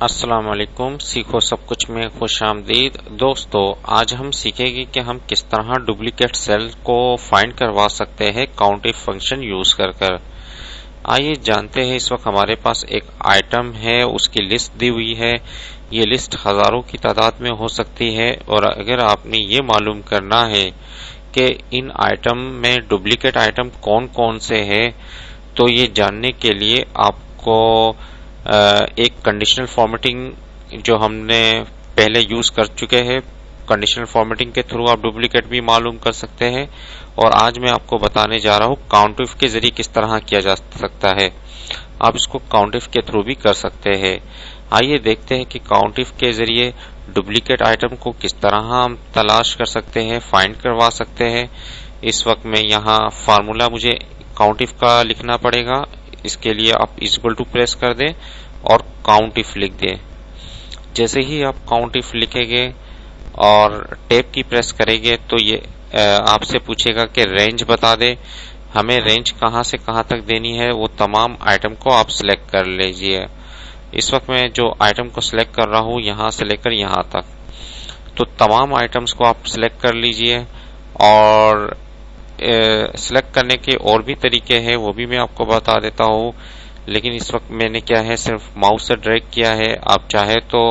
अस्सलाम वालेकुम। सीखो सब कुछ में खुश आमदीद। दोस्तों, आज हम सीखेंगे कि हम किस तरह डुप्लीकेट सेल को फाइंड करवा सकते हैं काउंट इफ फंक्शन यूज कर। आइए जानते हैं। इस वक्त हमारे पास एक आइटम है, उसकी लिस्ट दी हुई है। ये लिस्ट हजारों की तादाद में हो सकती है और अगर आपने ये मालूम करना है कि इन आइटम में डुप्लीकेट आइटम कौन कौन से हैं, तो ये जानने के लिए आपको एक कंडीशनल फॉर्मेटिंग जो हमने पहले यूज कर चुके हैं, कंडीशनल फॉर्मेटिंग के थ्रू आप डुप्लीकेट भी मालूम कर सकते हैं। और आज मैं आपको बताने जा रहा हूँ काउंट इफ के जरिए किस तरह किया जा सकता है। आप इसको काउंट इफ के थ्रू भी कर सकते हैं। आइए देखते हैं कि काउंट इफ के जरिए डुप्लीकेट आइटम को किस तरह हम तलाश कर सकते हैं, फाइंड करवा सकते हैं। इस वक्त में यहाँ फार्मूला मुझे काउंट इफ का लिखना पड़ेगा। इसके लिए आप इक्वल टू प्रेस कर दें और काउंट इफ लिख दें। जैसे ही आप काउंट इफ लिखेंगे और टैब की प्रेस करेंगे तो ये आपसे पूछेगा कि रेंज बता दे। हमें रेंज कहां से कहां तक देनी है, वो तमाम आइटम को आप सिलेक्ट कर लीजिए। इस वक्त मैं जो आइटम को सिलेक्ट कर रहा हूं यहां से लेकर यहां तक, तो तमाम आइटम्स को आप सिलेक्ट कर लीजिए। और सिलेक्ट करने के और भी तरीके हैं, वो भी मैं आपको बता देता हूँ। लेकिन इस वक्त मैंने क्या है, सिर्फ माउस से ड्रैग किया है। आप चाहे तो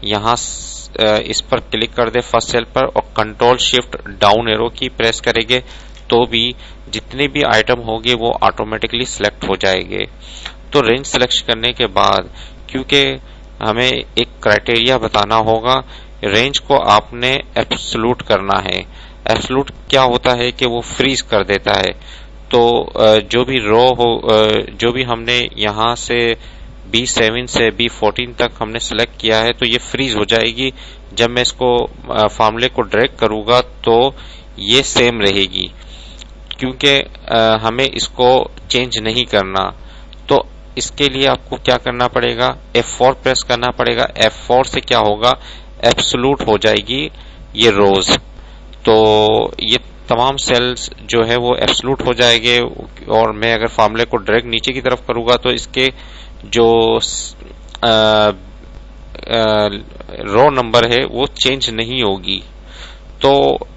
यहाँ इस पर क्लिक कर दे फर्स्ट सेल पर और कंट्रोल शिफ्ट डाउन एरो की प्रेस करेंगे तो भी जितने भी आइटम होंगे वो ऑटोमेटिकली सिलेक्ट हो जाएंगे। तो रेंज सिलेक्ट करने के बाद, क्योंकि हमें एक क्राइटेरिया बताना होगा, रेंज को आपने एब्सोल्यूट करना है। एब्सोल्यूट क्या होता है कि वो फ्रीज कर देता है। तो जो भी रो हो, जो भी हमने यहाँ से B7 से B14 तक हमने सिलेक्ट किया है, तो ये फ्रीज हो जाएगी। जब मैं इसको फार्मूले को ड्रैग करूंगा तो ये सेम रहेगी, क्योंकि हमें इसको चेंज नहीं करना। तो इसके लिए आपको क्या करना पड़ेगा, F4 प्रेस करना पड़ेगा। F4 से क्या होगा, एब्सोल्यूट हो जाएगी ये रोज। तो ये तमाम सेल्स जो है वो एब्सोल्यूट हो जाएंगे। और मैं अगर फार्मूले को ड्रैग नीचे की तरफ करूंगा तो इसके जो रो नंबर है वो चेंज नहीं होगी। तो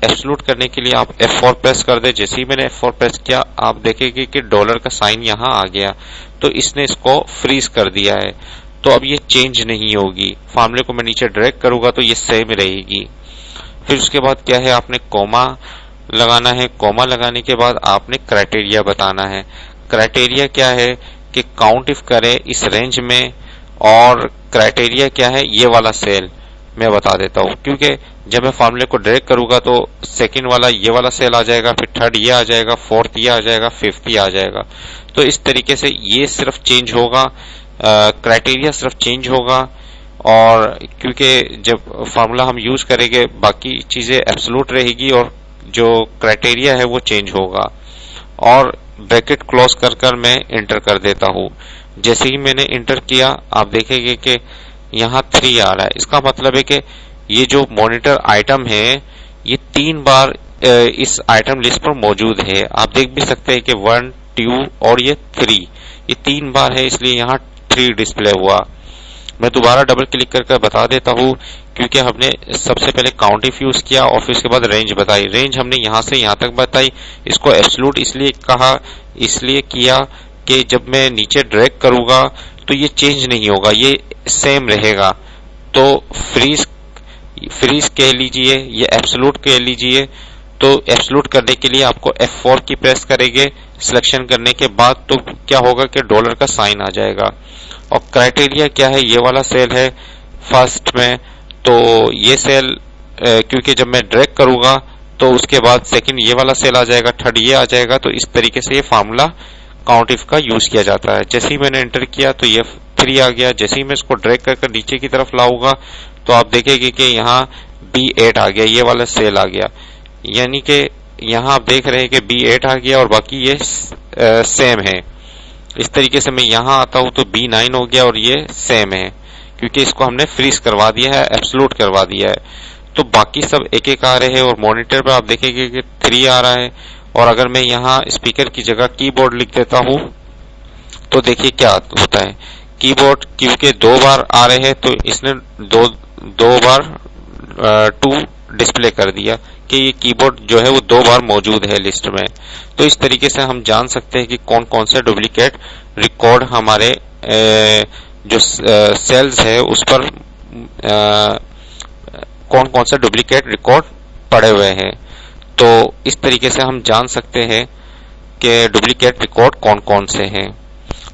एब्सोल्यूट करने के लिए आप F4 प्रेस कर दे। जैसे ही मैंने F4 प्रेस किया, आप देखेंगे कि डॉलर का साइन यहाँ आ गया, तो इसने इसको फ्रीज कर दिया है। तो अब ये चेंज नहीं होगी। फार्मूले को मैं नीचे ड्रैग करूंगा तो ये सेम रहेगी। फिर उसके बाद क्या है, आपने कोमा लगाना है। कोमा लगाने के बाद आपने क्राइटेरिया बताना है। क्राइटेरिया क्या है कि काउंट इफ करे इस रेंज में, और क्राइटेरिया क्या है, ये वाला सेल मैं बता देता हूँ। क्योंकि जब मैं फार्मूले को ड्रैग करूंगा तो सेकंड वाला ये वाला सेल आ जाएगा, फिर थर्ड ये आ जाएगा, फोर्थ ये आ जाएगा, फिफ्थ ये आ जाएगा। तो इस तरीके से ये सिर्फ चेंज होगा, क्राइटेरिया सिर्फ चेंज होगा। और क्योंकि जब फार्मूला हम यूज करेंगे बाकी चीजें एब्सोल्यूट रहेगी और जो क्राइटेरिया है वो चेंज होगा। और ब्रैकेट क्लोज कर कर मैं इंटर कर देता हूँ। जैसे ही मैंने इंटर किया, आप देखेंगे कि यहाँ 3 आ रहा है। इसका मतलब है कि ये जो मॉनिटर आइटम है ये 3 बार इस आइटम लिस्ट पर मौजूद है। आप देख भी सकते हैं कि 1, 2 और ये 3, ये 3 बार है, इसलिए यहाँ 3 डिस्प्ले हुआ। मैं दोबारा डबल क्लिक करके बता देता हूँ, क्योंकि हमने सबसे पहले काउंट इफ यूज किया और फिर उसके बाद रेंज बताई। रेंज हमने यहाँ से यहाँ तक बताई। इसको एब्सोल्यूट इसलिए कहा, इसलिए किया कि जब मैं नीचे ड्रैग करूंगा तो ये चेंज नहीं होगा, ये सेम रहेगा। तो फ्रीज कह लीजिए, ये एब्सोल्यूट कह लीजिए। तो एब्सोल्यूट करने के लिए आपको F4 की प्रेस करेंगे सिलेक्शन करने के बाद, तो क्या होगा कि डॉलर का साइन आ जाएगा। और क्राइटेरिया क्या है, ये वाला सेल है फर्स्ट में। तो ये सेल क्योंकि जब मैं ड्रैग करूंगा तो उसके बाद सेकंड ये वाला सेल आ जाएगा, थर्ड ये आ जाएगा। तो इस तरीके से ये फार्मूला काउंट इफ का यूज किया जाता है। जैसे ही मैंने एंटर किया तो ये 3 आ गया। जैसे ही मैं इसको ड्रैग करके नीचे की तरफ लाऊंगा तो आप देखेंगे कि यहाँ B8 आ गया, ये वाला सेल आ गया। यानी कि यहाँ आप देख रहे हैं कि B8 आ गया और बाकी ये सेम है। इस तरीके से मैं यहाँ आता हूँ तो B9 हो गया और ये सेम है, क्योंकि इसको हमने फ्रीज करवा दिया है, एब्सोल्यूट करवा दिया है। तो बाकी सब एक एक आ रहे हैं। और मॉनिटर पर आप देखेंगे कि 3 आ रहा है। और अगर मैं यहाँ स्पीकर की जगह कीबोर्ड लिख देता हूँ तो देखिए क्या होता है कीबोर्ड क्योंकि 2 बार आ रहे हैं तो इसने दो बार 2 डिस्प्ले कर दिया कि ये कीबोर्ड जो है वो 2 बार मौजूद है लिस्ट में। तो इस तरीके से हम जान सकते हैं कि कौन कौन से डुप्लीकेट रिकॉर्ड हमारे जो सेल्स है उस पर कौन कौन से डुप्लीकेट रिकॉर्ड पड़े हुए हैं। तो इस तरीके से हम जान सकते हैं कि डुप्लीकेट रिकॉर्ड कौन कौन से हैं।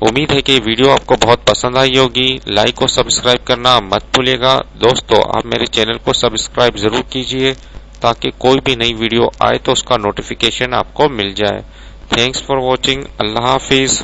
उम्मीद है कि वीडियो आपको बहुत पसंद आई होगी। लाइक और सब्सक्राइब करना मत भूलिएगा। दोस्तों, आप मेरे चैनल को सब्सक्राइब जरूर कीजिए ताकि कोई भी नई वीडियो आए तो उसका नोटिफिकेशन आपको मिल जाए। Thanks for watching. Allah Hafiz.